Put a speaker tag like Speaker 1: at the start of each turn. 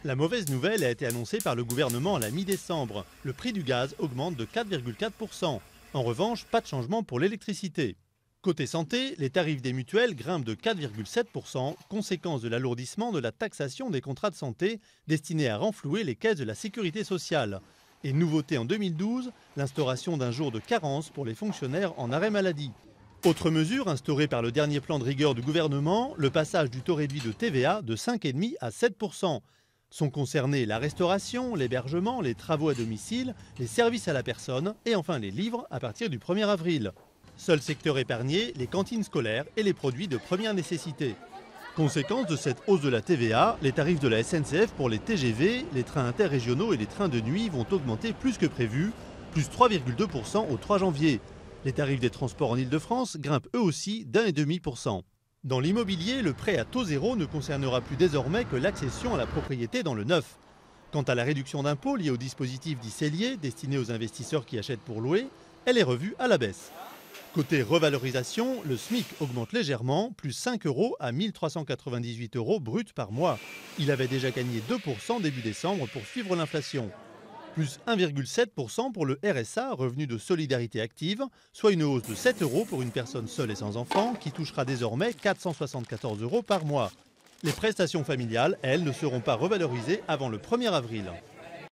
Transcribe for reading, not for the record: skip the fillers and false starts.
Speaker 1: La mauvaise nouvelle a été annoncée par le gouvernement à la mi-décembre. Le prix du gaz augmente de 4,4%. En revanche, pas de changement pour l'électricité. Côté santé, les tarifs des mutuelles grimpent de 4,7%, conséquence de l'alourdissement de la taxation des contrats de santé destinés à renflouer les caisses de la sécurité sociale. Et nouveauté en 2012, l'instauration d'un jour de carence pour les fonctionnaires en arrêt maladie. Autre mesure instaurée par le dernier plan de rigueur du gouvernement, le passage du taux réduit de TVA de 5,5 à 7%. Sont concernés la restauration, l'hébergement, les travaux à domicile, les services à la personne et enfin les livres à partir du 1er avril. Seul secteur épargné, les cantines scolaires et les produits de première nécessité. Conséquence de cette hausse de la TVA, les tarifs de la SNCF pour les TGV, les trains interrégionaux et les trains de nuit vont augmenter plus que prévu, plus 3,2% au 3 janvier. Les tarifs des transports en Ile-de-France grimpent eux aussi d'1,5%. Dans l'immobilier, le prêt à taux zéro ne concernera plus désormais que l'accession à la propriété dans le neuf. Quant à la réduction d'impôt liée au dispositif dit Cellier, destiné aux investisseurs qui achètent pour louer, elle est revue à la baisse. Côté revalorisation, le SMIC augmente légèrement, plus 5 € à 1 398 € brut par mois. Il avait déjà gagné 2% début décembre pour suivre l'inflation. Plus 1,7% pour le RSA, revenu de solidarité active, soit une hausse de 7 € pour une personne seule et sans enfant qui touchera désormais 474 € par mois. Les prestations familiales, elles, ne seront pas revalorisées avant le 1er avril.